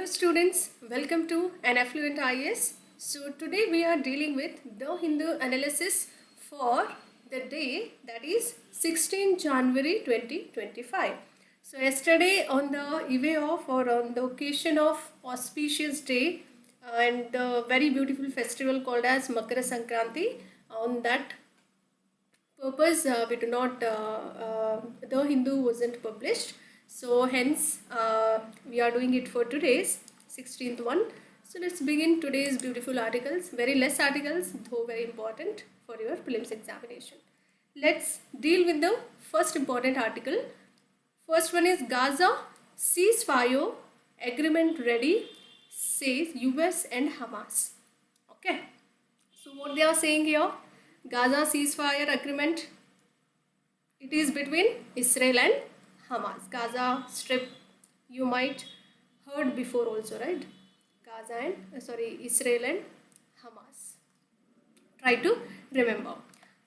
students, welcome to an affluent IAS. So today we are dealing with the Hindu analysis for the day that is 16 January 2025. So yesterday on the eve of or on the occasion of auspicious day and the very beautiful festival called as Makara Sankranti, on that purpose we do not the Hindu wasn't published, so hence we are doing it for today's 16th one. So let's begin today's beautiful articles. Very less articles, though very important for your prelims examination. Let's deal with the first important article. First one is Gaza ceasefire agreement ready, says US and Hamas. Okay, so what they are saying here, Gaza ceasefire agreement, it is between Israel and Hamas. Gaza Strip, you might heard before also, right? Gaza and Israel and Hamas. Try to remember.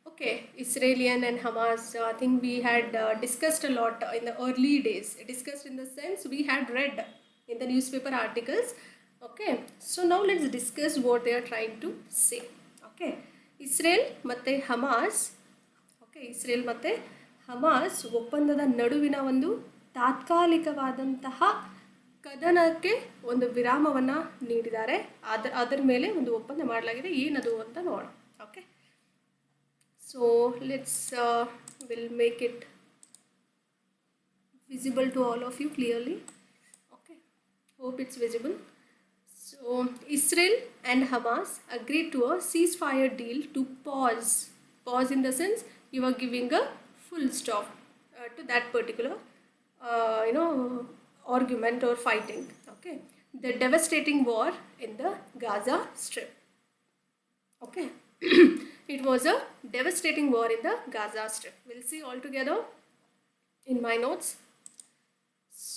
Okay, Israelian and Hamas, I think we had discussed a lot in the early days. Discussed in the sense we had read in the newspaper articles. Okay, so now let's discuss what they are trying to say. Okay, Israel ಮತ್ತು Hamas, Israel ಮತ್ತು Hamas ಒಪ್ಪಂದದ ನಡುವಿನ ಒಂದು ತಾತ್ಕಾಲಿಕವಾದಂತಹ ಕದನಕ್ಕೆ ಒಂದು ವಿರಾಮವನ್ನು ನೀಡಿದ್ದಾರೆ. ಅದರ ಮೇಲೆ ಒಂದು ಒಪ್ಪಂದ ಮಾಡಲಾಗಿದೆ. ಏನದು ಅಂತ ನೋಡೋಣ. Okay, so let's will make it visible to all of you clearly. Okay, hope it's visible. So Israel and Hamas agreed to a ceasefire deal to pause in the sense you are giving a full stop to that particular argument or fighting. Okay, the devastating war in the Gaza Strip. Okay, it was a devastating war in the Gaza Strip. We'll see all together in my notes.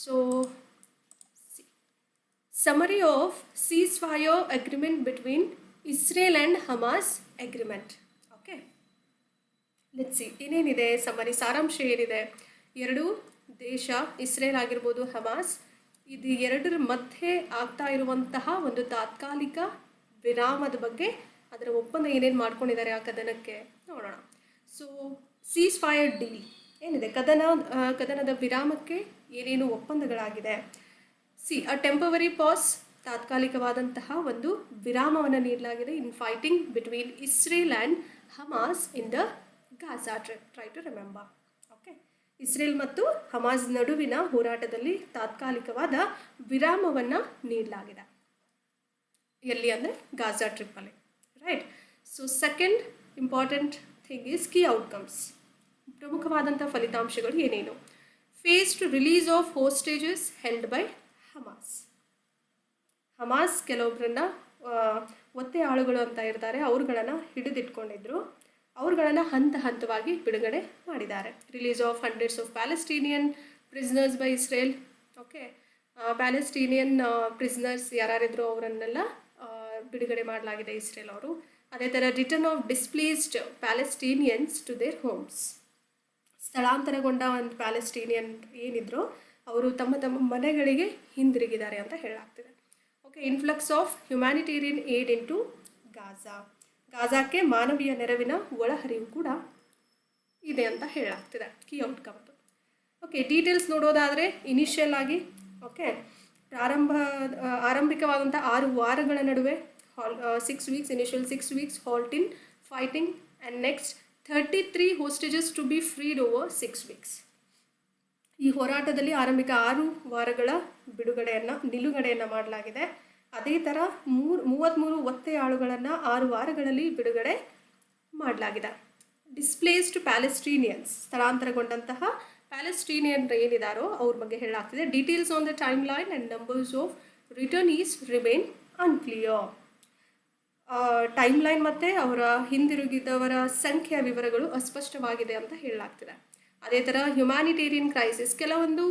So summary of ceasefire agreement between Israel and Hamas agreement. Okay, let's see ಏನೇನಿದೆ summary, ಸಾರಾಂಶ ಏನಿದೆ. ಎರಡು ದೇಶ, Israel ಆಗಿರ್ಬೋದು Hamas, ಇದು ಎರಡರ ಮಧ್ಯೆ ಆಗ್ತಾ ಇರುವಂತಹ ಒಂದು ತಾತ್ಕಾಲಿಕ ವಿರಾಮದ ಬಗ್ಗೆ, ಅದರ ಒಪ್ಪಂದ ಏನೇನು ಮಾಡ್ಕೊಂಡಿದ್ದಾರೆ ಆ ಕದನಕ್ಕೆ ನೋಡೋಣ. ಸೊ ಸೀಸ್ ಫೈರ್ ಡೀಲ್ ಏನಿದೆ, ಕದನದ ವಿರಾಮಕ್ಕೆ ಏನೇನು ಒಪ್ಪಂದಗಳಾಗಿದೆ. ಅ ಟೆಂಪರರಿ ಪಾಸ್, ತಾತ್ಕಾಲಿಕವಾದಂತಹ ಒಂದು ವಿರಾಮವನ್ನು ನೀಡಲಾಗಿದೆ in fighting between Israel and Hamas in the Gaza strip. Try to remember. Okay, Israel ಮತ್ತು ಹಮಾಸ್ ನಡುವಿನ ಹೋರಾಟದಲ್ಲಿ ತಾತ್ಕಾಲಿಕವಾದ ವಿರಾಮವನ್ನು ನೀಡಲಾಗಿದೆ. ಎಲ್ಲಿ ಅಂದರೆ ಗಾಜಾ ಟ್ರಿಪ್ಪಲ್ಲಿ, right. So second important thing is key outcomes, ಪ್ರಮುಖವಾದಂಥ ಫಲಿತಾಂಶಗಳು ಏನೇನು. Phased release of hostages held by Hamas ಕೆಲವೊಬ್ಬರನ್ನ ಒತ್ತೆ ಆಳುಗಳು ಅಂತ ಇರ್ತಾರೆ, ಅವ್ರುಗಳನ್ನು ಹಿಡಿದಿಟ್ಕೊಂಡಿದ್ರು, ಅವ್ರುಗಳನ್ನು ಹಂತವಾಗಿ ಬಿಡುಗಡೆ ಮಾಡಿದ್ದಾರೆ. Release of hundreds of ಪ್ಯಾಲೆಸ್ಟೀನಿಯನ್ prisoners by Israel. Okay, ಪ್ಯಾಲೆಸ್ಟೀನಿಯನ್ prisoners ಯಾರ್ಯಾರಿದ್ರು ಅವರನ್ನೆಲ್ಲ ಬಿಡುಗಡೆ ಮಾಡಲಾಗಿದೆ ಇಸ್ರೇಲ್ ಅವರು. ಅದೇ ಥರ return of displaced ಪ್ಯಾಲೆಸ್ಟೀನಿಯನ್ಸ್ to their homes, ಸ್ಥಳಾಂತರಗೊಂಡ ಒಂದು ಪ್ಯಾಲೆಸ್ಟೀನಿಯನ್ ಏನಿದ್ರು ಅವರು ತಮ್ಮ ಮನೆಗಳಿಗೆ ಹಿಂದಿರುಗಿದ್ದಾರೆ ಅಂತ ಹೇಳಲಾಗ್ತಿದೆ. Okay, influx of humanitarian aid in to ಗಾಜಾಕ್ಕೆ ಮಾನವೀಯ ನೆರವಿನ ಒಳಹರಿವು ಕೂಡ ಇದೆ ಅಂತ ಹೇಳಲಾಗ್ತಿದೆ. ಕೀ ಔಟ್ಕಮ್ ಅದು. ಓಕೆ, ಡೀಟೇಲ್ಸ್ ನೋಡೋದಾದರೆ ಇನಿಷಿಯಲ್ ಆಗಿ, ಓಕೆ, ಆರಂಭಿಕವಾದಂಥ 6 ವಾರಗಳ ನಡುವೆ 6 weeks, initial 6 weeks halt in fighting, and next 33 hostages to be freed over 6 weeks. ಈ ಹೋರಾಟದಲ್ಲಿ ಆರಂಭಿಕ 6 ವಾರಗಳ ನಿಲುಗಡೆಯನ್ನು ಮಾಡಲಾಗಿದೆ. ಅದೇ ಥರ 33 ಒತ್ತೆ ಆಳುಗಳನ್ನು 6 ವಾರಗಳಲ್ಲಿ ಬಿಡುಗಡೆ ಮಾಡಲಾಗಿದೆ. ಡಿಸ್ಪ್ಲೇಸ್ಡ್ ಪ್ಯಾಲೆಸ್ಟೀನಿಯನ್ಸ್, ಸ್ಥಳಾಂತರಗೊಂಡಂತಹ ಪ್ಯಾಲೆಸ್ಟೀನಿಯನ್ ಏನಿದಾರೋ ಅವ್ರ ಬಗ್ಗೆ ಹೇಳಲಾಗ್ತಿದೆ. Details on the timeline and numbers of returnees remain unclear. Timeline ಮತ್ತು ಅವರ ಹಿಂದಿರುಗಿದವರ ಸಂಖ್ಯೆಯ ವಿವರಗಳು ಅಸ್ಪಷ್ಟವಾಗಿದೆ ಅಂತ ಹೇಳಲಾಗ್ತಿದೆ. ಅದೇ ಥರ ಹ್ಯುಮ್ಯಾನಿಟೇರಿಯನ್ ಕ್ರೈಸಿಸ್, ಕೆಲವೊಂದು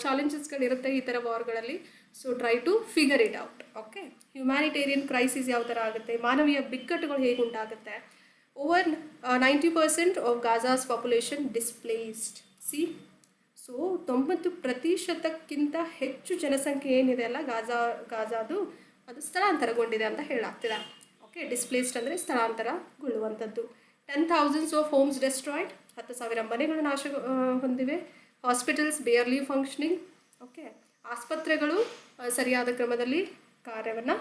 ಚಾಲೆಂಜಸ್ಗಳಿರುತ್ತೆ ಈ ಥರ ವಾರ್ಗಳಲ್ಲಿ. So try to figure it out. Okay, humanitarian crisis ಯಾವ ಥರ ಆಗುತ್ತೆ, ಮಾನವೀಯ ಬಿಕ್ಕಟ್ಟುಗಳು ಹೇಗೆ ಉಂಟಾಗುತ್ತೆ. Over 90% of Gaza's population displaced. So so 90%ಕ್ಕಿಂತ ಹೆಚ್ಚು ಜನಸಂಖ್ಯೆ ಏನಿದೆ ಅಲ್ಲ ಗಾಜಾದು ಅದು ಸ್ಥಳಾಂತರಗೊಂಡಿದೆ ಅಂತ ಹೇಳಾಗ್ತಿದೆ. ಓಕೆ, ಡಿಸ್ಪ್ಲೇಸ್ಡ್ ಅಂದರೆ ಸ್ಥಳಾಂತರಗೊಳ್ಳುವಂಥದ್ದು. 10,000 ಆಫ್ ಹೋಮ್ಸ್ ಡೆಸ್ಟ್ರಾಯ್ಡ್, 10,000 ಮನೆಗಳು ನಾಶ ಹೊಂದಿವೆ. Hospitals barely functioning. ಓಕೆ, ಆಸ್ಪತ್ರೆಗಳು ಸರಿಯಾದ ಕ್ರಮದಲ್ಲಿ ಕಾರ್ಯವನ್ನು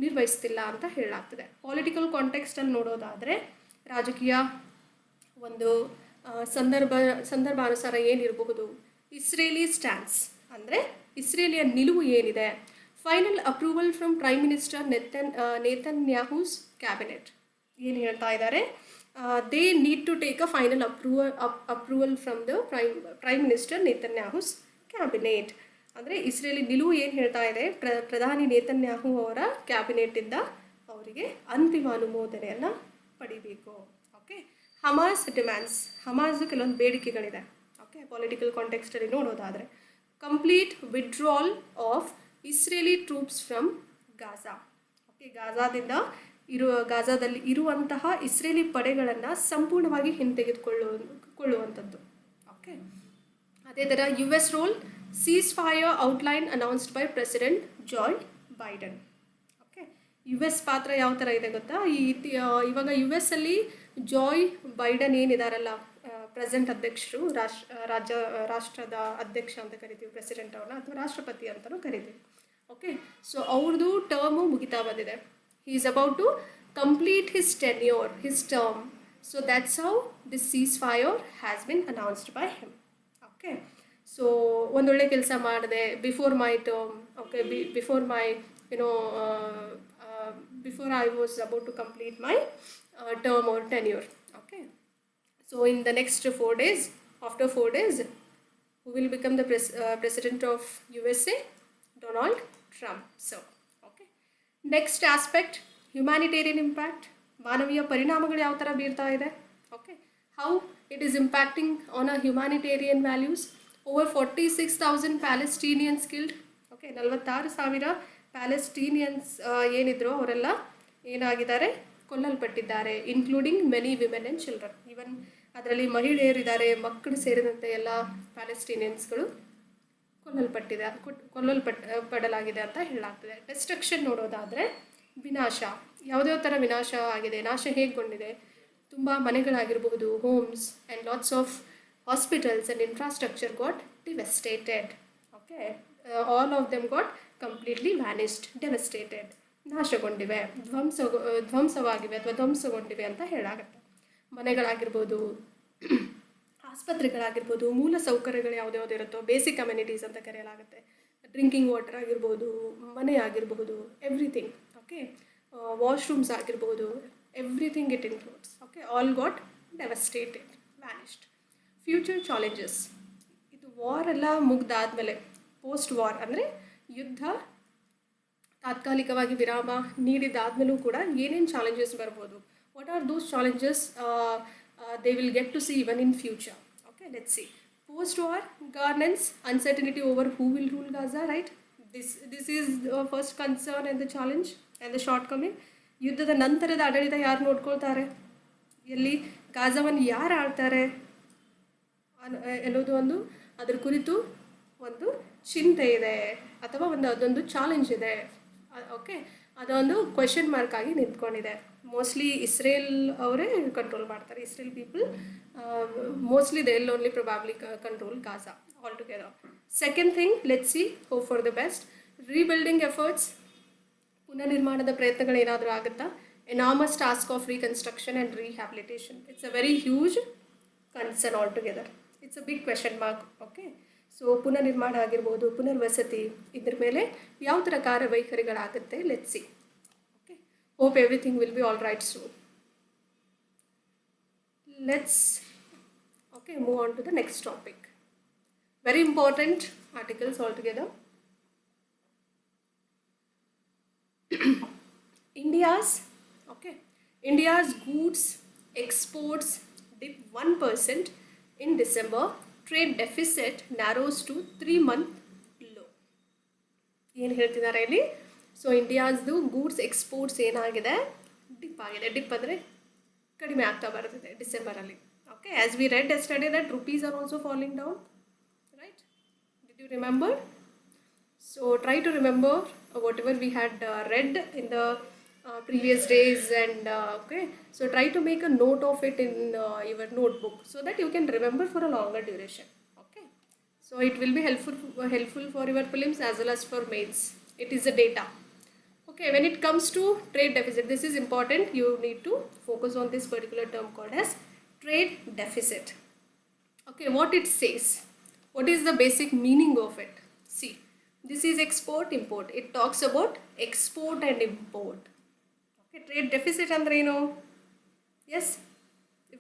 ನಿರ್ವಹಿಸ್ತಿಲ್ಲ ಅಂತ ಹೇಳಲಾಗ್ತದೆ. ಪೊಲಿಟಿಕಲ್ ಕಾಂಟೆಕ್ಸ್ಟಲ್ಲಿ ನೋಡೋದಾದರೆ ರಾಜಕೀಯ ಒಂದು ಸಂದರ್ಭಾನುಸಾರ ಏನಿರಬಹುದು. ಇಸ್ರೇಲಿ ಸ್ಟ್ಯಾನ್ಸ್ ಅಂದರೆ ಇಸ್ರೇಲಿಯ ನಿಲುವು ಏನಿದೆ. Final approval from prime minister Netanyahu's cabinet. ಏನು ಹೇಳ್ತಾ ಇದ್ದಾರೆ, they need to take a final approval from the prime minister Netanyahu's cabinet. ಅಂದರೆ ಇಸ್ರೇಲಿ ನಿಲುವು ಏನು ಹೇಳ್ತಾ ಇದೆ, ಪ್ರಧಾನಿ ನೇತನ್ಯಾಹು ಅವರ ಕ್ಯಾಬಿನೆಟ್ಟಿಂದ ಅವರಿಗೆ ಅಂತಿಮ ಅನುಮೋದನೆಯನ್ನು ಪಡಿಬೇಕು. Okay, Hamas demands. ಹಮಾಸ್ದು ಕೆಲವೊಂದು ಬೇಡಿಕೆಗಳಿದೆ. ಓಕೆ, ಪೊಲಿಟಿಕಲ್ ಕಾಂಟೆಕ್ಸ್ಟಲ್ಲಿ ನೋಡೋದಾದರೆ complete withdrawal of Israeli troops from Gaza. Okay, ಗಾಜಾದಲ್ಲಿ ಇರುವಂತಹ ಇಸ್ರೇಲಿ ಪಡೆಗಳನ್ನು ಸಂಪೂರ್ಣವಾಗಿ ಹಿಂತೆಗೆದುಕೊಳ್ಳುವಂಥದ್ದು. ಓಕೆ, ಅದೇ ಥರ US role ceasefire outline announced by president Joe Biden. Okay, US ಪಾತ್ರ ಯಾವ ಥರ ಇದೆ ಗೊತ್ತಾ, ಇವಾಗ US ಅಲ್ಲಿ ಜಾಯ್ ಬೈಡನ್ ಏನಿದಾರಲ್ಲ ಪ್ರೆಸೆಂಟ್ ಅಧ್ಯಕ್ಷರು, ರಾಷ್ಟ್ರದ ಅಧ್ಯಕ್ಷ ಅಂತ ಕರಿತೀವಿ ಪ್ರೆಸಿಡೆಂಟ್ ಅವ್ರನ್ನ, ಅಥವಾ ರಾಷ್ಟ್ರಪತಿ ಅಂತಲೂ ಕರಿತೀವಿ. ಓಕೆ, ಸೊ ಅವ್ರದ್ದು ಟರ್ಮು ಮುಗಿತಾ ಬಂದಿದೆ. he is about to complete his tenure, his term. So that's how this ceasefire has been announced by him. Okay, so ಒಂದೊಳ್ಳೆ ಕೆಲಸ ಮಾಡಿದೆ before my term. Okay, before my before I was about to complete my term or tenure. Okay, so in the next 4 days, after 4 days, who will become the president of USA? Donald Trump. So next aspect humanitarian impact. ಮಾನವೀಯ ಪರಿಣಾಮಗಳು ಯಾವ ಥರ ಬೀರ್ತಾ ಇದೆ. Okay, how it is impacting on a humanitarian values. Over 46,000 Palestinians killed. Okay, 46,000 Palestinians ಏನಿದ್ರು ಅವರೆಲ್ಲ ಏನಾಗಿದ್ದಾರೆ, ಕೊಲ್ಲಲ್ಪಟ್ಟಿದ್ದಾರೆ. Including many women and children. Even ಅದರಲ್ಲಿ ಮಹಿಳೆಯರಿದ್ದಾರೆ, ಮಕ್ಕಳು ಸೇರಿದಂತೆ ಎಲ್ಲ ಪ್ಯಾಲೆಸ್ಟೀನಿಯನ್ಸ್ಗಳು ಕೊಲ್ಲಲ್ಪಡಲಾಗಿದೆ ಅಂತ ಹೇಳಲಾಗ್ತದೆ. ಡೆಸ್ಟ್ರಕ್ಷನ್ ನೋಡೋದಾದರೆ ವಿನಾಶ. ಯಾವುದೇ ಥರ ವಿನಾಶ ಆಗಿದೆ, ನಾಶ ಹೇಗೊಂಡಿದೆ. ತುಂಬ ಮನೆಗಳಾಗಿರಬಹುದು, homes and lots of hospitals and infrastructure got devastated. Okay, all of them got completely vanished, devastated, ನಾಶಗೊಂಡಿವೆ, ಧ್ವಂಸವಾಗಿವೆ ಅಥವಾ ಧ್ವಂಸಗೊಂಡಿವೆ ಅಂತ ಹೇಳಾಗುತ್ತೆ. ಮನೆಗಳಾಗಿರ್ಬೋದು, ಆಸ್ಪತ್ರೆಗಳಾಗಿರ್ಬೋದು, ಮೂಲ ಸೌಕರ್ಯಗಳು ಯಾವುದ್ಯಾವುದು ಇರುತ್ತೋ ಬೇಸಿಕ್ ಕಮ್ಯುನಿಟೀಸ್ ಅಂತ ಕರೆಯಲಾಗುತ್ತೆ. ಡ್ರಿಂಕಿಂಗ್ ವಾಟರ್ ಆಗಿರ್ಬೋದು, ಮನೆ ಆಗಿರಬಹುದು, ಎವ್ರಿಥಿಂಗ್. ಓಕೆ, ವಾಶ್ರೂಮ್ಸ್ ಆಗಿರ್ಬೋದು, everything it includes. Okay, all got devastated, vanished. Future challenges. ಇದು ವಾರ್ ಎಲ್ಲ ಮುಗ್ದಾದ್ಮೇಲೆ, ಪೋಸ್ಟ್ ವಾರ್ ಅಂದರೆ ಯುದ್ಧ ತಾತ್ಕಾಲಿಕವಾಗಿ ವಿರಾಮ ನೀಡಿದಾದ್ಮೇಲೂ ಕೂಡ ಏನೇನು ಚಾಲೆಂಜಸ್ ಬರ್ಬೋದು, what are those challenges they will get to see even in future. Okay, let's see. Post-war governance, uncertainty over who will rule Gaza, right? This is the first concern and the challenge and the shortcoming. ಯುದ್ಧದ ನಂತರದ ಆಡಳಿತ ಯಾರು ನೋಡ್ಕೊಳ್ತಾರೆ, ಎಲ್ಲಿ ಗಾಜಾವನ್ನು ಯಾರು ಆಳ್ತಾರೆ ಎನ್ನುವುದು ಒಂದು ಅದರ ಕುರಿತು ಒಂದು ಚಿಂತೆ ಇದೆ, ಅಥವಾ ಅದೊಂದು ಚಾಲೆಂಜ್ ಇದೆ. ಓಕೆ, ಅದೊಂದು ಕ್ವೆಶನ್ ಮಾರ್ಕ್ ಆಗಿ ನಿಂತ್ಕೊಂಡಿದೆ. ಮೋಸ್ಟ್ಲಿ ಇಸ್ರೇಲ್ ಅವರೇ ಕಂಟ್ರೋಲ್ ಮಾಡ್ತಾರೆ. Israel people mostly they will only probably control Gaza all together. Second thing, let's see, hope for the best. Rebuilding efforts, ಪುನರ್ನಿರ್ಮಾಣದ ಪ್ರಯತ್ನಗಳು ಏನಾದರೂ ಆಗುತ್ತಾ. Enormous task of reconstruction and rehabilitation. It's a very huge concern all together. It's a big question mark. Okay, so ಪುನರ್ನಿರ್ಮಾಣ ಆಗಿರ್ಬೋದು, ಪುನರ್ವಸತಿ, ಇದ್ರ ಮೇಲೆ ಯಾವ ಥರ ಕಾರ್ಯವೈಖರಿಗಳಾಗುತ್ತೆ. Let's see. Okay, hope everything will B all right soon. Let's move on to the next topic. Very important articles altogether. India's goods exports dip 1% in December. Trade deficit narrows to 3-month low. ಏನು ಹೇಳ್ತಿದ್ದಾರೆ ಇಲ್ಲಿ? So ಇಂಡಿಯಾಸ್ದು goods exports ಏನಾಗಿದೆ, dip ಆಗಿದೆ. Dip ಅಂದರೆ ಕಡಿಮೆ ಆಗ್ತಾ ಬರ್ತದೆ ಡಿಸೆಂಬರಲ್ಲಿ. Okay, as we read yesterday that rupees are also falling down, right? you remember? So try to remember whatever we had read in the previous days, and okay, so try to make a note of it in your notebook so that you can remember for a longer duration. Okay, so it will be helpful for your prelims as well as for mains. It is a data. Okay, when it comes to trade deficit, this is important. You need to focus on this particular term called as trade deficit. Okay, what it says, what is the basic meaning of it? See, this is export import. It talks about export and import. Okay, trade deficit ಅಂದ್ರೆ ಏನು? Yes,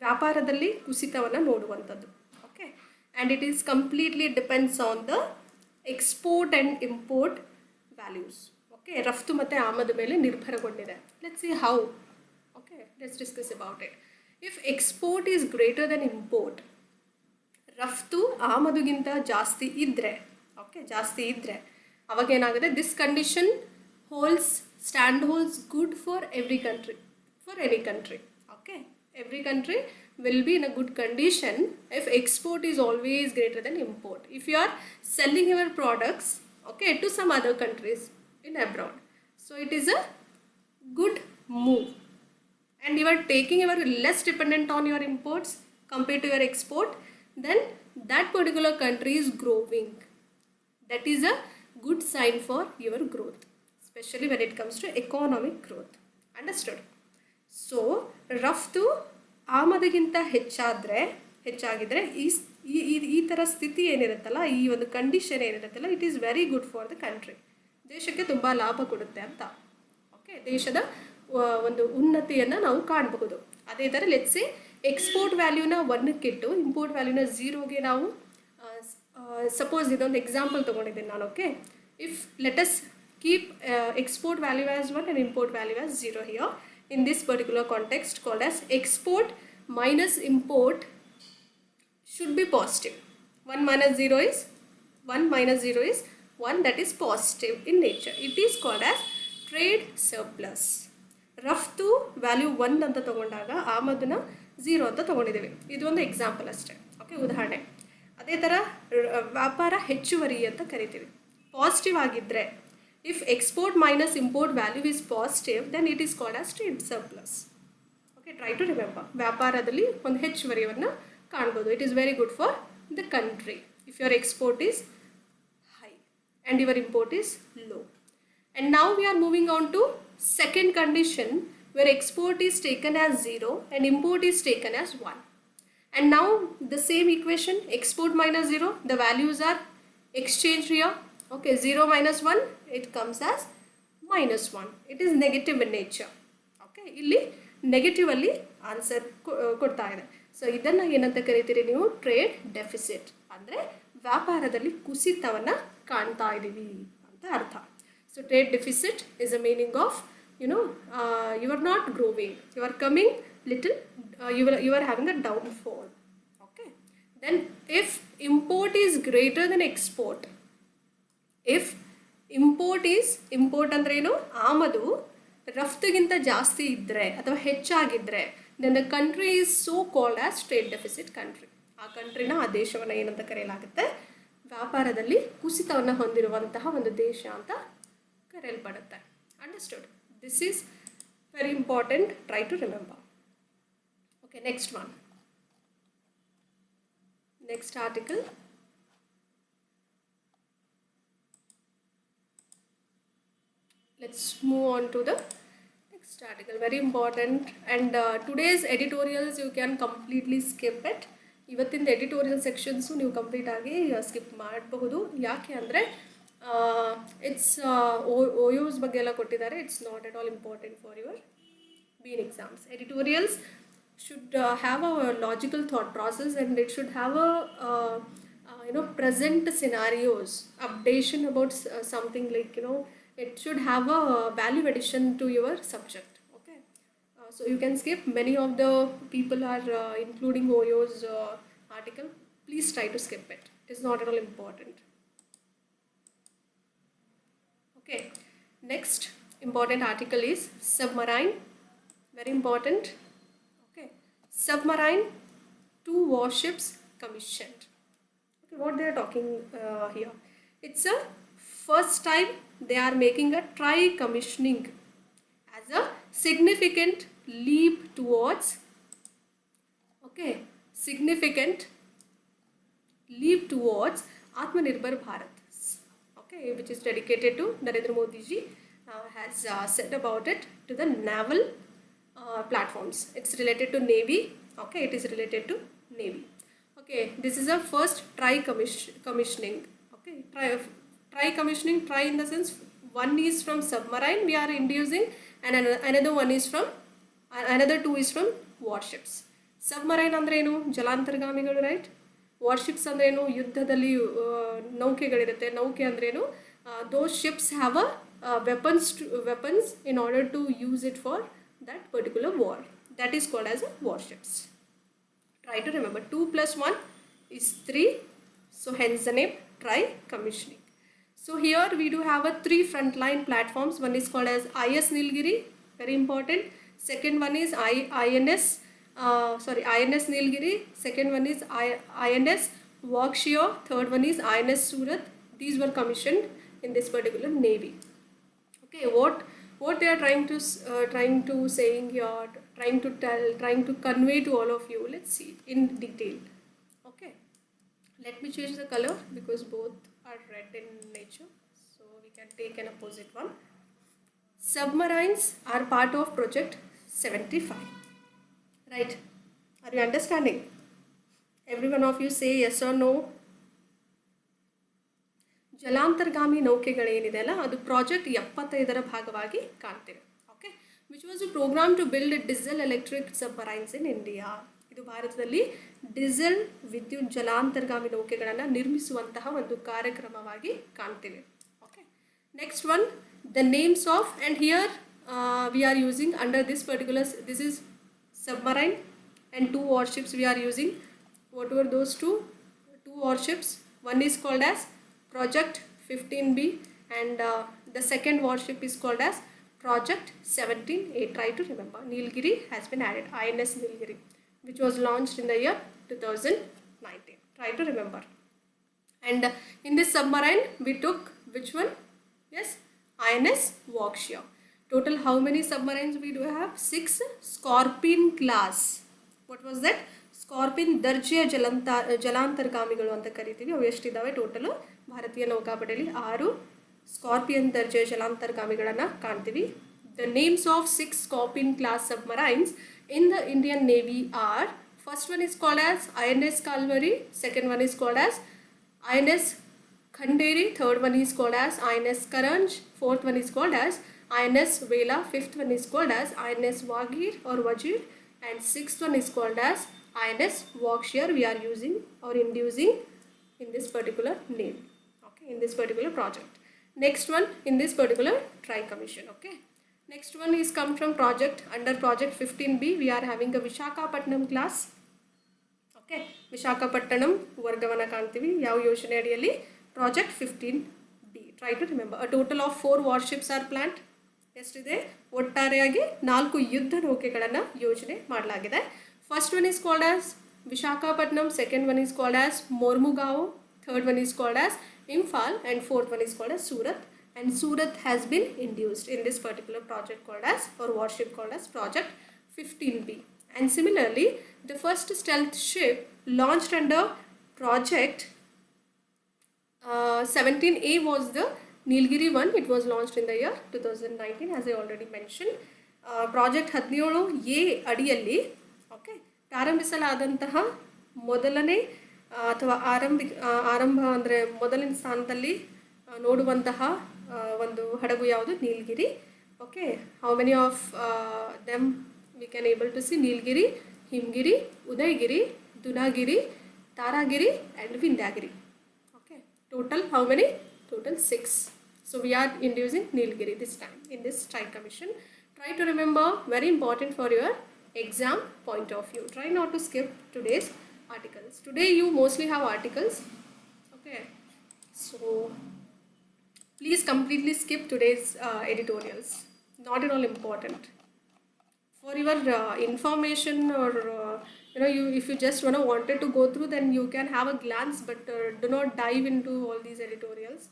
ವ್ಯಾಪಾರದಲ್ಲಿ ಕುಸಿತವನ್ನು ನೋಡುವಂಥದ್ದು. Okay, and it is completely depends on the export and import values. Okay, ರಫ್ತು ಮತ್ತು ಆಮದು ಮೇಲೆ ನಿರ್ಭರಗೊಂಡಿದೆ. Let's see how. Okay, let's discuss about it. If export is greater than import, ರಫ್ತು ಆಮದುಗಿಂತ ಜಾಸ್ತಿ ಇದ್ದರೆ, ಓಕೆ, ಜಾಸ್ತಿ ಇದ್ದರೆ ಅವಾಗ ಏನಾಗುತ್ತೆ, this condition holds good for every country, for any country. Okay, every country will be in a good condition if export is always greater than import. If you are selling your products, okay, to some other countries in abroad, so it is a good move, and you are taking, you are less dependent on your imports compared to your export, then that particular country is growing. That is a good sign for your growth, especially when it comes to economic growth. Understood? So ರಫ್ತು ಆಮದಿಗಿಂತ ಹೆಚ್ಚಾಗಿದ್ರೆ ಈ ಥರ ಸ್ಥಿತಿ ಏನಿರುತ್ತಲ್ಲ, ಈ ಒಂದು condition ಏನಿರುತ್ತಲ್ಲ, it is very good for the country. ದೇಶಕ್ಕೆ ತುಂಬ ಲಾಭ ಕೊಡುತ್ತೆ ಅಂತ. ಓಕೆ, ದೇಶದ ಒಂದು ಉನ್ನತಿಯನ್ನು ನಾವು ಕಾಣಬಹುದು. ಅದೇ ಥರ ಲೆಟ್ಸೆ ಎಕ್ಸ್ಪೋರ್ಟ್ ವ್ಯಾಲ್ಯೂನ 1ಕ್ಕಿಟ್ಟು ಇಂಪೋರ್ಟ್ ವ್ಯಾಲ್ಯೂನ 0ಗೆ ನಾವು ಸಪೋಸ್ ಇದೊಂದು ಎಕ್ಸಾಂಪಲ್ ತೊಗೊಂಡಿದ್ದೀನಿ ನಾನು. Okay, if let us keep export value as 1 and import value as 0 here in this particular context called as export minus import should be positive. 1 minus 0 is 1, that is positive in nature. It is called as trade surplus. ರಫ್ತು value 1 ಅಂತ ತೊಗೊಂಡಾಗ ಆಮದನ್ನ 0 ಅಂತ ತೊಗೊಂಡಿದ್ದೀವಿ. ಇದು ಒಂದು example ಅಷ್ಟೇ. Okay, ಉದಾಹರಣೆ. ಅದೇ ಥರ ವ್ಯಾಪಾರ ಹೆಚ್ಚುವರಿ ಅಂತ ಕರಿತೀವಿ. ಪಾಸಿಟಿವ್ ಆಗಿದ್ದರೆ, if export minus import value is positive, then it is called as trade surplus. Okay, try to remember. ವ್ಯಾಪಾರದಲ್ಲಿ ಒಂದು ಹೆಚ್ಚುವರಿಯನ್ನು ಕಾಣ್ಬೋದು. It is very good for the country if your export is high and your import is low. And now we are moving on to second condition where export is taken as 0 and import is taken as 1. And now the same equation, export minus 0, the values are exchanged here. Okay, 0 minus 1, it comes as minus 1. It is negative in nature. Okay, ಇಲ್ಲಿ negative ಅಲ್ಲಿ answer ಕೊಡ್ತಾ ಇದೆ. So ಇದನ್ನು ಏನಂತ ಕರಿತೀರಿ ನೀವು? Trade deficit. ಅಂದರೆ ವ್ಯಾಪಾರದಲ್ಲಿ ಕುಸಿತವನ್ನು ಕಾಣ್ತಾ ಇದ್ದೀವಿ ಅಂತ ಅರ್ಥ. So trade deficit is a meaning of you are not growing, you are coming little, you are having a downfall. Okay, then if import is greater than export, if import ಅಂದ್ರೆ ಏನು? ಆಮದು ರಫ್ತುಗಿಂತ ಜಾಸ್ತಿ ಇದ್ದರೆ ಅಥವಾ ಹೆಚ್ಚಾಗಿದ್ದರೆ, then the country is so called as trade deficit country. ಆ ಕಂಟ್ರಿನ, ಆ ದೇಶವನ್ನು ಏನಂತ ಕರೆಯಲಾಗುತ್ತೆ? ವ್ಯಾಪಾರದಲ್ಲಿ ಕುಸಿತವನ್ನು ಹೊಂದಿರುವಂತಹ ಒಂದು ದೇಶ ಅಂತ ಕರೆಯಲ್ಪಡುತ್ತೆ. Understood? This is very important. Try to remember. Okay, next one. Next article. Let's move on to the next article. Very important. And today's editorials you can completely skip it. ಇವತ್ತಿನ ಎಡಿಟೋರಿಯಲ್ ಸೆಕ್ಷನ್ಸು ನೀವು ಕಂಪ್ಲೀಟಾಗಿ skip ಮಾಡಬಹುದು. ಯಾಕೆ ಅಂದರೆ it's OU's ಬಗ್ಗೆ ಎಲ್ಲ ಕೊಟ್ಟಿದ್ದಾರೆ. It's not at all important for your BEAN exams. Editorials should have a logical thought process, and it should have a present scenarios, updation about something, like it should have a value addition to your subject. Okay, so you can skip. Many of the people are including OYO's article. Please try to skip it. It's not at all important. Okay, next important article is submarine. Very important. Okay, submarine, 2 warships commissioned. Okay, what they are talking here? It's a first time they are making a try commissioning as a significant leap towards, okay, significant leap towards Atmanirbhar Bharat, okay, which is dedicated to Narendra Modi ji has said about it to the naval platforms. It's related to Navy, okay, it is related to Navy. Okay, this is a first try commissioning, okay, try commissioning, try in the sense one is from submarine we are inducing and another one is from another two is from warships. Submarine ಅಂದ್ರೆ ಏನು, ಜಲಾಂತರ್ಗಾಮಿಗಳು, right. ವಾರ್ಶಿಪ್ಸ್ ಅಂದ್ರೆ ಏನು, ಯುದ್ಧದಲ್ಲಿ ನೌಕೆಗಳಿರುತ್ತೆ. ನೌಕೆ ಅಂದ್ರೇನು, those ships have a weapons in order to use it for that particular war. That is called as a warships. Try to remember 2 plus 1 is 3, so hence the name try commissioning. So here we do have a 3 frontline platforms. One is called as IS Nilgiri, very important. Second one is INS Nilgiri. Second one is INS Wakshia. Third one is INS Surat. These were commissioned in this particular navy. Okay, what they are trying to saying here, trying to convey to all of you. Let's see in detail. Okay, let me change the color because both are red in nature, so we can take an opposite one. Submarines are part of project 75, right? Are you understanding? Every one of you say yes or no. ಜಲಾಂತರ್ಗಾಮಿ ನೌಕೆಗಳೇನಿದೆ ಅಲ್ಲ, ಅದು project 75ರ ಭಾಗವಾಗಿ ಕಾಣ್ತೇವೆ. Okay, which was a programme to build diesel electric submarines in India. ಇದು ಭಾರತದಲ್ಲಿ diesel ವಿದ್ಯುತ್ ಜಲಾಂತರ್ಗಾಮಿ ನೌಕೆಗಳನ್ನು ನಿರ್ಮಿಸುವಂತಹ ಒಂದು ಕಾರ್ಯಕ್ರಮವಾಗಿ ಕಾಣ್ತೇವೆ. Okay, next one, the names of, and here we are using under this particular, this is submarine and 2 warships we are using. What were those two warships? One is called as Project 15B and the second warship is called as Project 17A. Try to remember. Nilgiri has been added, INS Nilgiri, which was launched in the year 2019. Try to remember. And in this submarine we took which one? Yes, INS Wakshia. Total how many submarines we do have? 6 Scorpene class. What was that? Scorpene ದರ್ಜೆಯ ಜಲಾಂತರ್ಗಾಮಿಗಳು ಅಂತ ಕರಿತೀವಿ. ಅವು ಎಷ್ಟಿದ್ದಾವೆ total ಭಾರತೀಯ ನೌಕಾಪಡೆಯಲ್ಲಿ? 6 scorpion ದರ್ಜೆಯ ಜಲಾಂತರ್ಗಾಮಿಗಳನ್ನು ಕಾಣ್ತೀವಿ. The names of 6 Scorpene class submarines in the Indian Navy are, first one is called as INS Kalvari, second one is called as INS Khanderi, third one is called as INS Karanj, fourth one is called as INS Vela, fifth one is called as INS Wagir or Wajir, and sixth one is called as INS Wakshia. We are using or inducing in this particular name, okay, in this particular project. Next one in this particular try commission. Okay, next one is come from project, under project 15B we are having a Vishakhapatnam class. Okay, Vishakhapatnam ವರ್ಗವನ್ನ ಕಾಣ್ತೀವಿ. ಯಾವ ಯೋಜನೆ ಅಡಿಯಲ್ಲಿ? Project 15B. Try to remember. A total of 4 warships are planned. ಎಷ್ಟಿದೆ? ಒಟ್ಟಾರೆಯಾಗಿ 4 ಯುದ್ಧ ನೌಕೆಗಳನ್ನು ಯೋಜನೆ ಮಾಡಲಾಗಿದೆ. First one is called as Visakhapatnam, second one is called as Mormugao, third one is called as Imphal, and fourth one is called as Surat. And Surat has been induced in this particular project called as, or warship called as, Project 15B. And similarly, the first stealth ship launched under Project 17A was the Nilgiri one. It was launched in the year 2019 as I already mentioned. Project 17A ಅಡಿಯಲ್ಲಿ okay ಪ್ರಾರಂಭಿಸಲಾದಂತಹ ಮೊದಲನೇ ಅಥವಾ ಆರಂಭ ಅಂದರೆ ಮೊದಲನೇ ಸ್ಥಾನದಲ್ಲಿ ನೋಡುವಂತಹ ಒಂದು ಹಡಗು ಯಾವುದು? Nilgiri. Okay, how many of them we can able to see? Nilgiri, Himgiri, Udaygiri, Dunagiri, Taragiri and Vindhyagiri. Okay, total how many? Total 6. So we are inducing Nilgiri this time in this strike commission. Try to remember, very important for your exam point of view. Try not to skip today's articles. Today you mostly have articles. Okay, so please completely skip today's editorials. Not at all important. For your information or You if you just wanted to go through, then you can have a glance, but do not dive into all these editorials,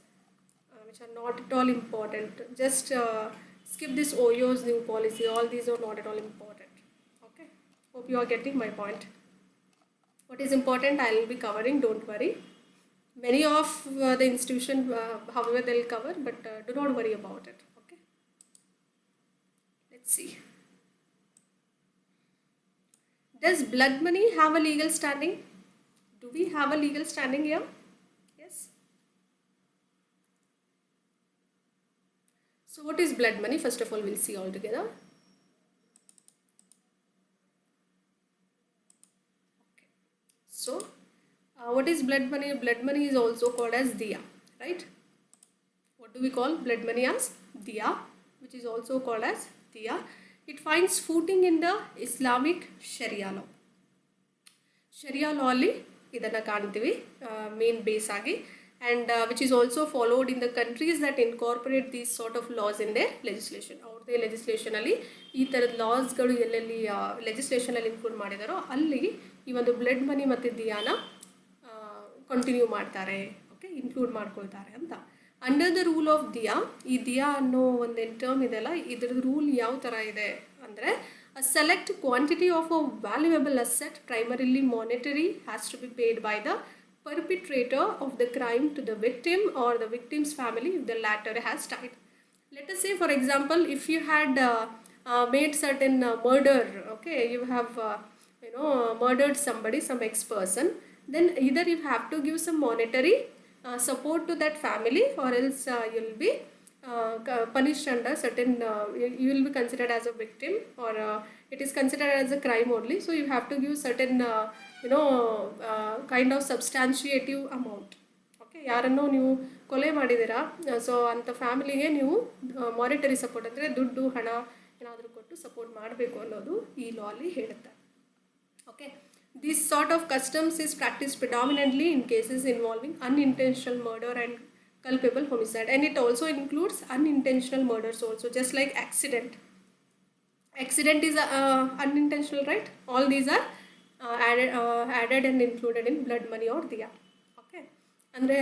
which are not at all important. Just skip this OYO's new policy. All these are not at all important. Okay, hope you are getting my point. What is important, I will be covering. Don't worry. Many of the institution, however, they'll cover, but do not worry about it. Okay. Let's see. Does blood money have a legal standing? Do we have a legal standing here? Yes. So what is blood money? First of all, we'll see all together. Okay. So what is blood money? Blood money is also called as diya, right? What do we call blood money as? Diya, which is also called as diya. It finds footing in the Islamic Sharia law. Sharia law ಅಲ್ಲಿ ಇದನ್ನು ಕಾಣ್ತೀವಿ main base ಆಗಿ, and which is also followed in the countries that incorporate these sort of laws in their legislation. ಅವ್ರದ್ದೇ ಲೆಜಿಸ್ಲೇಷನಲ್ಲಿ ಈ ಥರದ ಲಾಸ್ಗಳು ಎಲ್ಲೆಲ್ಲಿ ಲೆಜಿಸ್ಲೇಷನಲ್ಲಿ include ಮಾಡಿದಾರೋ ಅಲ್ಲಿ ಈ ಒಂದು ಬ್ಲಡ್ ಮನಿ ಮತ್ತು ದಿಯಾನ ಕಂಟಿನ್ಯೂ ಮಾಡ್ತಾರೆ, ಓಕೆ, ಇನ್ಕ್ಲೂಡ್ ಮಾಡ್ಕೊಳ್ತಾರೆ ಅಂತ. ಅಂಡರ್ ದ ರೂಲ್ ಆಫ್ ದಿಯಾ, ಈ ದಿಯಾ ಅನ್ನೋ ಒಂದೇನು ಟರ್ಮ್ ಇದೆಲ್ಲ, ಇದ್ರದ್ದು ರೂಲ್ ಯಾವ ಥರ ಇದೆ ಅಂದರೆ, a select quantity of a valuable asset, primarily monetary, has to be paid by the perpetrator of the crime to the victim or the victim's family if the latter has died. Let us say, for example, if you had made certain murder, okay, you have murdered somebody, some ex-person, then either you have to give some monetary support to that family, or else you'll be punished under certain, you will be considered as a victim, or it is considered as a crime only, so you have to give certain kind of substantiative amount. Okay, ಯಾರನ್ನೋ ನೀವು ಕೊಲೆ ಮಾಡಿದ್ದೀರಾ, so ಅಂಥ ಫ್ಯಾಮಿಲಿಗೆ ನೀವು monetary support ಅಂದರೆ ದುಡ್ಡು ಹಣ ಏನಾದರೂ ಕೊಟ್ಟು ಸಪೋರ್ಟ್ ಮಾಡಬೇಕು ಅನ್ನೋದು ಈ ಲಾ ಅಲ್ಲಿ ಹೇಳುತ್ತೆ. Okay, this sort of customs is practiced predominantly in cases involving unintentional murder and culpable homicide, and it also includes unintentional murders also, just like accident is unintentional, right? All these are added and included in blood money or diya. Okay, ಅಂದರೆ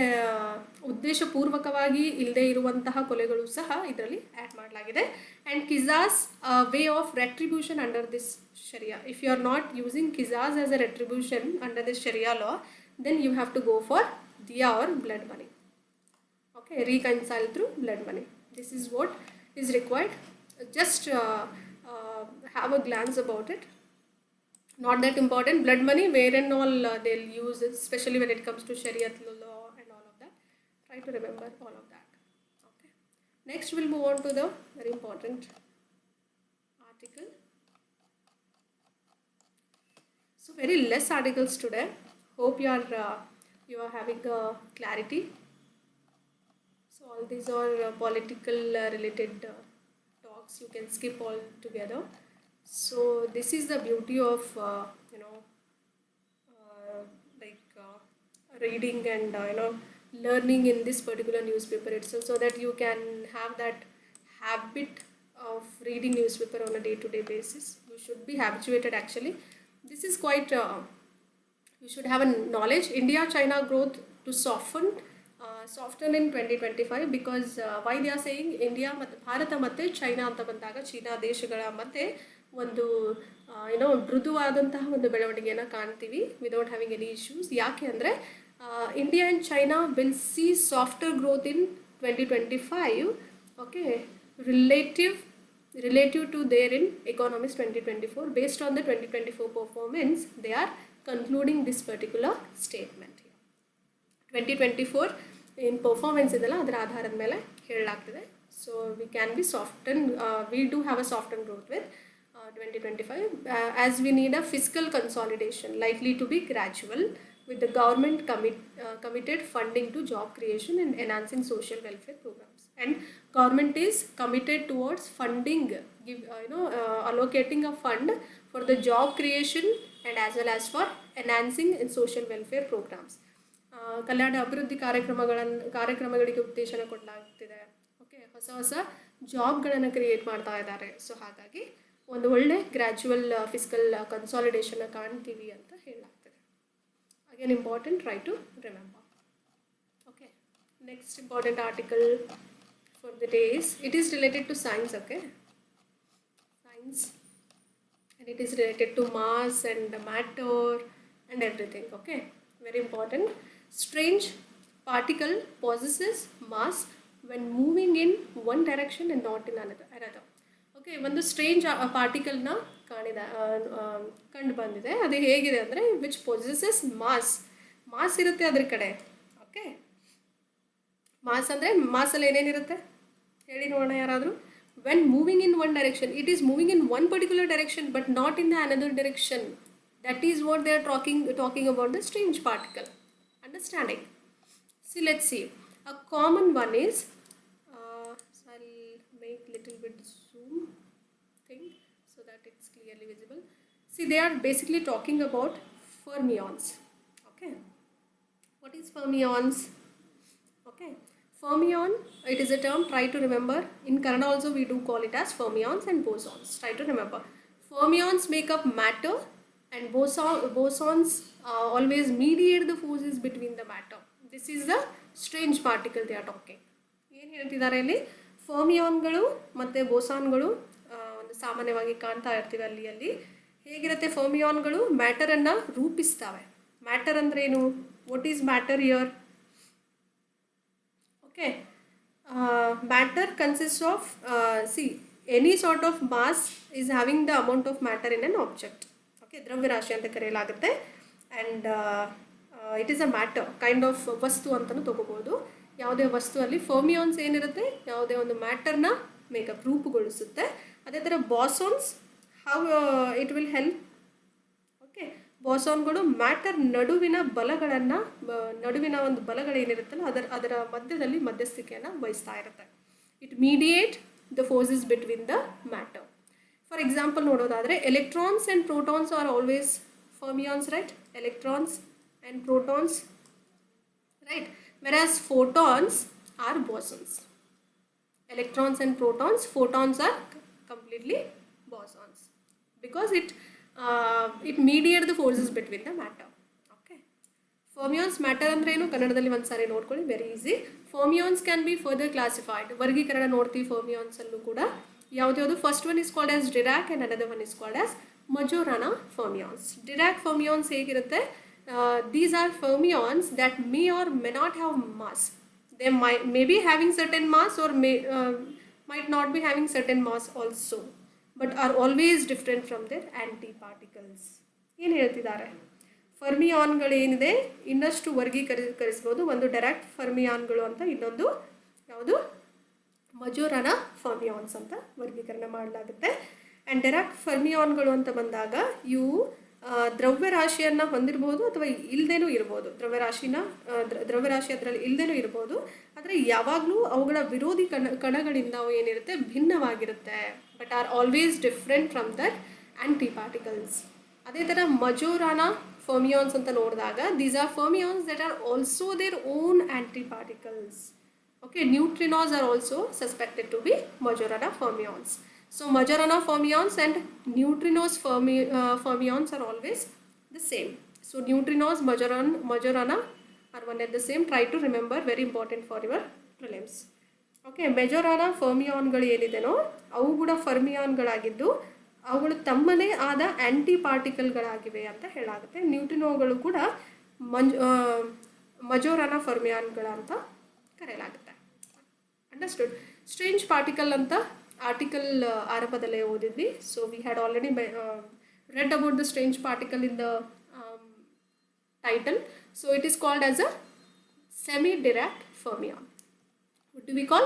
ಉದ್ದೇಶಪೂರ್ವಕವಾಗಿ ಇಲ್ಲದೆ ಇರುವಂತಹ ಕೊಲೆಗಳು ಸಹ ಇದರಲ್ಲಿ add ಮಾಡಲಾಗಿದೆ. And ಕಿಸಾಸ್ way of retribution under this sharia. If you are not using ಕಿಸಾಸ್ as a retribution under this sharia law, then you have to go for ದಿಯಾ or blood money. Okay, reconcile through blood money. This is what is required. Just have a glance about it. Not that important. Blood money, where and all they'll use it, especially when it comes to Sharia law and all of that. Try to remember all of that. Okay. Next, we'll move on to the very important article. So very less articles today. Hope you are having clarity. So all these are political related talks. You can skip all together. So this is the beauty of reading and learning in this particular newspaper itself, so that you can have that habit of reading newspaper on a day-to-day basis. You should be habituated actually. This is quite you should have a knowledge. India-China growth to soften in 2025, because why they are saying India ಮತ್ತು ಭಾರತ ಮತ್ತು China ಅಂತ ಬಂದಾಗ China ದೇಶಗಳ ಮಧ್ಯೆ ಒಂದು ಮೃದುವಾದಂತಹ ಒಂದು ಬೆಳವಣಿಗೆಯನ್ನು ಕಾಣ್ತೀವಿ ವಿದೌಟ್ ಹ್ಯಾವಿಂಗ್ ಎನಿ ಇಶ್ಯೂಸ್. ಯಾಕೆ ಅಂದರೆ India and China will see softer growth in 2025, okay, relative to their in economies 2024. Based on the 2024 performance, they are concluding this particular statement here. 2024 in performance ಇದೆಲ್ಲ ಅದರ ಆಧಾರದ ಮೇಲೆ ಹೇಳಲಾಗ್ತಿದೆ. So we can be softened, we do have a softened growth with 2025, as we need a fiscal consolidation likely to be gradual, with the government committed funding to job creation and enhancing social welfare programs. And government is committed towards funding, allocating a fund for the job creation and as well as for enhancing in social welfare programs. ಕಲ್ಯಾಣ ಅಭಿವೃದ್ಧಿ ಕಾರ್ಯಕ್ರಮಗಳಿಗೆ ಉತ್ತೇಜನ ಕೊಡಲಾಗ್ತಿದೆ. Okay, ಹೊಸ ಜಾಬ್ಗಳನ್ನು create ಮಾಡ್ತಾ ಇದ್ದಾರೆ. So ಹಾಗಾಗಿ ಒಂದು ಒಳ್ಳೆ gradual physical ಕನ್ಸಾಲಿಡೇಷನ್ನ ಕಾಣ್ತೀವಿ ಅಂತ ಹೇಳಲಾಗ್ತದೆ. Again important, try to remember. Okay, next important article for the day is, it is related to science. Okay, science, and it is related to mass and matter and everything. Okay, very important. Strange particle possesses mass when moving in one direction and not in another. Okay, ಒಂದು strange ಪಾರ್ಟಿಕಲ್ನ ಕಂಡು ಬಂದಿದೆ. ಅದು ಹೇಗಿದೆ ಅಂದರೆ which possesses mass ಇರುತ್ತೆ ಅದ್ರ ಕಡೆ. Okay, mass ಅಂದರೆ ಮಾಸಲ್ಲಿ ಏನೇನಿರುತ್ತೆ ಹೇಳಿ ನೋಡೋಣ ಯಾರಾದರೂ. When moving in one direction, it is moving in one particular direction but not in the another direction. That is what they are talking about the strange particle. Understanding? See, let's see. A common one is, I'll make little bit zoom thing so that it's clearly visible. See, they are basically talking about fermions. Okay, what is fermions? Okay, fermion, it is a term, try to remember. In Kannada also we do call it as fermions and bosons. Try to remember. Fermions make up matter and bosons always mediate the forces between the matter. This is the strange particle they are talking. ಏನು ಹೇಳ್ತಿದ್ದಾರೆ ಇಲ್ಲಿ, ಫರ್ಮಿಯಾನ್ಗಳು ಮತ್ತು ಬೋಸಾನ್ಗಳು ಒಂದು ಸಾಮಾನ್ಯವಾಗಿ ಕಾಣ್ತಾ ಇರ್ತೀವಿ ಅಲ್ಲಿ ಹೇಗಿರುತ್ತೆ. ಫರ್ಮಿಯಾನ್ಗಳು ಮ್ಯಾಟರನ್ನು ರೂಪಿಸ್ತವೆ. ಮ್ಯಾಟರ್ ಅಂದರೆ ಏನು? What is matter year? Okay, matter consists of, any sort of mass is having the amount of matter in an object. Okay, ದ್ರವ್ಯ ರಾಶಿ ಅಂತ ಕರೆಯಲಾಗುತ್ತೆ. And it is a matter, kind of ವಸ್ತು ಅಂತಲೂ ತೊಗೋಬೋದು. ಯಾವುದೇ ವಸ್ತುವಲ್ಲಿ ಫರ್ಮಿಯಾನ್ಸ್ ಏನಿರುತ್ತೆ, ಯಾವುದೇ ಒಂದು ಮ್ಯಾಟರ್ನ ಮೇಕಪ್ ರೂಪುಗೊಳಿಸುತ್ತೆ. ಅದೇ ಥರ bosons, how it will help. Okay, ಬಾಸಾನ್ಗಳು ಮ್ಯಾಟರ್ ನಡುವಿನ ಒಂದು ಬಲಗಳೇನಿರುತ್ತಲ್ಲ ಅದರ ಮಧ್ಯದಲ್ಲಿ ಮಧ್ಯಸ್ಥಿಕೆಯನ್ನು ವಹಿಸ್ತಾ ಇರುತ್ತೆ. It mediate the forces between the matter. For example ನೋಡೋದಾದರೆ, electrons and protons are always fermions, right? Electrons and protons, right? Whereas photons are bosons. Electrons and protons, photons are completely bosons because it mediate the forces between the matter. Okay, fermions, matter ಅಂದ್ರೆ ಏನು ಕನ್ನಡದಲ್ಲಿ ಒಂದ್ಸಾರಿ ನೋಡ್ಕೊಳ್ಳಿ, very easy. fermions can be further classified. ವರ್ಗೀಕರಣ ನೋಡ್ತೀವಿ fermions ಅಲ್ಲೂ ಕೂಡ. ಯಾವ್ದು? First one is called as Dirac and another one is called as Majorana fermions. Dirac fermions ಹೇಗಿರುತ್ತೆ? These are fermions that may or may not have mass. They may be having certain mass or might not be having certain mass also, but are always different from their antiparticles. ಏನು ಹೇಳ್ತಿದ್ದಾರೆ? ಫರ್ಮಿಯಾನ್ಗಳೇನಿದೆ ಇನ್ನಷ್ಟು ವರ್ಗೀಕರಿಸ್ಬೋದು. ಒಂದು direct ಫರ್ಮಿಯಾನ್ಗಳು ಅಂತ, ಇನ್ನೊಂದು ಯಾವುದು? ಮಜೋರಾನ fermions ಅಂತ ವರ್ಗೀಕರಣ ಮಾಡಲಾಗುತ್ತೆ. ಆ್ಯಂಡ್ ಡೈರೆಕ್ಟ್ ಫರ್ಮಿಯಾನ್ಗಳು ಅಂತ ಬಂದಾಗ ಇವು ದ್ರವ್ಯರಾಶಿಯನ್ನು ಹೊಂದಿರ್ಬೋದು ಅಥವಾ ಇಲ್ಲದೇನೂ ಇರ್ಬೋದು. ದ್ರವ್ಯರಾಶಿ ಅದರಲ್ಲಿ ಇಲ್ಲದೇನೂ ಇರ್ಬೋದು. ಆದರೆ ಯಾವಾಗಲೂ ಅವುಗಳ ವಿರೋಧಿ ಕಣಗಳಿಂದ ಅವು ಏನಿರುತ್ತೆ ಭಿನ್ನವಾಗಿರುತ್ತೆ. But are always different from that antiparticles. ಅದೇ ಥರ ಮಜೋರಾನ ಫರ್ಮಿಯಾನ್ಸ್ ಅಂತ ನೋಡಿದಾಗ, these are fermions that are also their own antiparticles. Okay, neutrinos are also suspected to be Majorana fermions. So Majorana fermions and neutrinos fermions are always the same. So neutrinos, Majorana are one and the same. Try to remember, very important for your prelims. Okay, Majorana fermionಗಳು ಏನಿದೆನೋ ಅವು ಕೂಡ ಫರ್ಮಿಯಾನ್ಗಳಾಗಿದ್ದು ಅವುಗಳು ತಮ್ಮದೇ ಆದ ಆ್ಯಂಟಿ ಪಾರ್ಟಿಕಲ್ಗಳಾಗಿವೆ ಅಂತ ಹೇಳಾಗುತ್ತೆ. ನ್ಯೂಟ್ರಿನೋಗಳು ಕೂಡ ಮಜೋರಾನ ಫರ್ಮಿಯಾನ್ಗಳ ಅಂತ ಕರೆಯಲಾಗುತ್ತೆ. ಅಂಡರ್ಸ್ಟುಡ್? ಸ್ಟ್ರೇಂಜ್ ಪಾರ್ಟಿಕಲ್ ಅಂತ ಆರ್ಟಿಕಲ್ ಆರಂಭದಲ್ಲೇ ಓದಿದ್ವಿ. So we had already read about the strange particle in the title. So it is called as a semi-Dirac fermion. What do we call?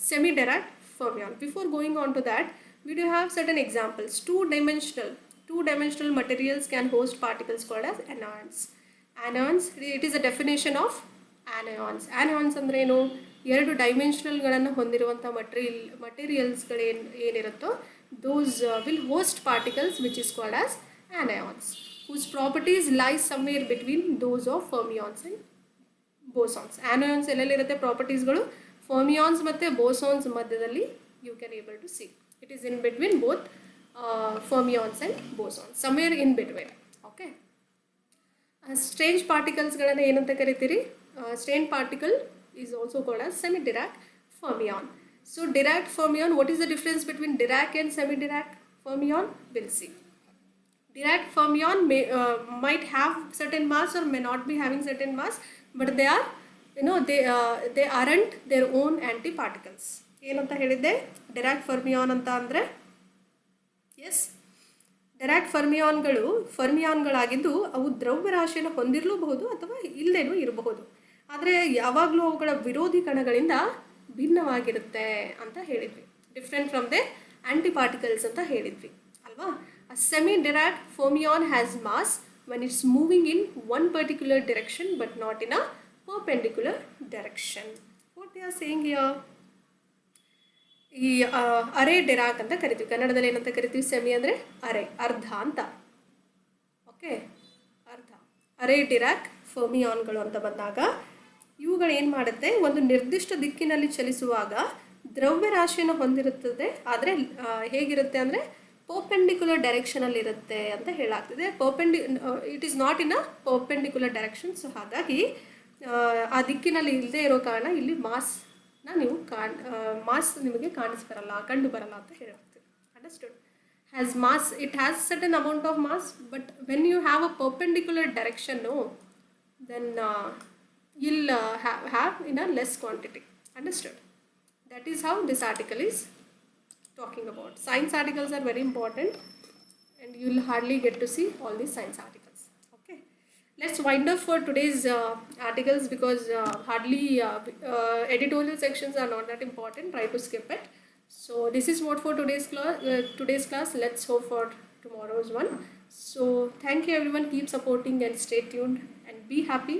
Semi-Dirac fermion. Before going on to that, we do have certain examples. Two-dimensional materials can host particles called as anions. Anions, it is a definition of anions. Anions ಅಂದ್ರೆ ಏನು? ಎರಡು ಡೈಮೆನ್ಷನಲ್ಗಳನ್ನು ಹೊಂದಿರುವಂಥ ಮಟೀರಿಯಲ್ಸ್ಗಳು ಏನಿರುತ್ತೋ those will host particles which is called as anions, whose properties lie somewhere between those of fermions and bosons. Anions ಎಲ್ಲೆಲ್ಲಿರುತ್ತೆ ಪ್ರಾಪರ್ಟೀಸ್ಗಳು? fermions ಮತ್ತು bosons ಮಧ್ಯದಲ್ಲಿ you can able to see. It is in between both fermions and bosons, somewhere in between. Okay. Strange particles ಏನಂತ ಕರಿತೀರಿ? Strange particle is also called as semi-Dirac fermion. So Dirac fermion, what is the difference between Dirac and semi-Dirac fermion? We'll see. Dirac fermion might have certain mass or may not be having certain mass, but they are, they aren't their own antiparticles. ಏನಂತ ಹೇಳಿದ್ದೆ? Dirac fermion ಅಂತ ಅಂದರೆ, S, Dirac ಫರ್ಮಿಯಾನ್ಗಳಾಗಿದ್ದು ಅವು ದ್ರವ್ಯರಾಶಿಯನ್ನು ಹೊಂದಿರಲೂಬಹುದು ಅಥವಾ ಇಲ್ಲದೇನೂ ಇರಬಹುದು. ಆದರೆ ಯಾವಾಗಲೂ ಅವುಗಳ ವಿರೋಧಿ ಕಣಗಳಿಂದ ಭಿನ್ನವಾಗಿರುತ್ತೆ ಅಂತ ಹೇಳಿದ್ವಿ. ಡಿಫ್ರೆಂಟ್ ಫ್ರಮ್ ದ ಆಂಟಿಪಾರ್ಟಿಕಲ್ಸ್ ಅಂತ ಹೇಳಿದ್ವಿ ಅಲ್ವಾ. A semi Dirac fermion has mass when it's moving in one particular direction but not in a perpendicular direction. What they are saying here? ಈ ಅರೆ ಡಿರಾಕ್ ಅಂತ ಕರಿತೀವಿ. ಕನ್ನಡದಲ್ಲಿ ಏನಂತ ಕರಿತೀವಿ? ಸೆಮಿ ಅಂದರೆ ಅರೆ, ಅರ್ಧ ಅಂತ. ಓಕೆ, ಅರ್ಧ. ಅರೆ ಡಿರಾಕ್ ಫರ್ಮಿಯಾನ್ಗಳು ಅಂತ ಬಂದಾಗ ಇವುಗಳು ಏನು ಮಾಡುತ್ತೆ, ಒಂದು ನಿರ್ದಿಷ್ಟ ದಿಕ್ಕಿನಲ್ಲಿ ಚಲಿಸುವಾಗ ದ್ರವ್ಯರಾಶಿಯನ್ನು ಹೊಂದಿರುತ್ತದೆ. ಆದರೆ ಹೇಗಿರುತ್ತೆ ಅಂದರೆ ಪರ್ಪೆಂಡಿಕ್ಯುಲರ್ ಡೈರೆಕ್ಷನಲ್ಲಿ ಇರುತ್ತೆ ಅಂತ ಹೇಳಾಗ್ತದೆ. It is not in a perpendicular direction. So ಹಾಗಾಗಿ ಆ ದಿಕ್ಕಿನಲ್ಲಿ ಇಲ್ಲದೆ ಇರೋ ಕಾರಣ ಇಲ್ಲಿ ಮಾಸ್ನ ನೀವು ಮಾಸ್ ನಿಮಗೆ ಕಂಡು ಬರಲ್ಲ ಅಂತ ಹೇಳಾಗ್ತದೆ. Understood? Has mass, it has certain amount of mass, but when you have a perpendicular ಡೈರೆಕ್ಷನ್ನು then you'll have in a less quantity. Understood? That is how this article is talking about. Science articles are very important and you'll hardly get to see all these science articles. Okay, let's wind up for today's articles because hardly editorial sections are not that important. Try to skip it. So this is what for today's class. Let's hope for tomorrow's one. So thank you everyone. Keep supporting and stay tuned and be happy.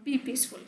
Be peaceful.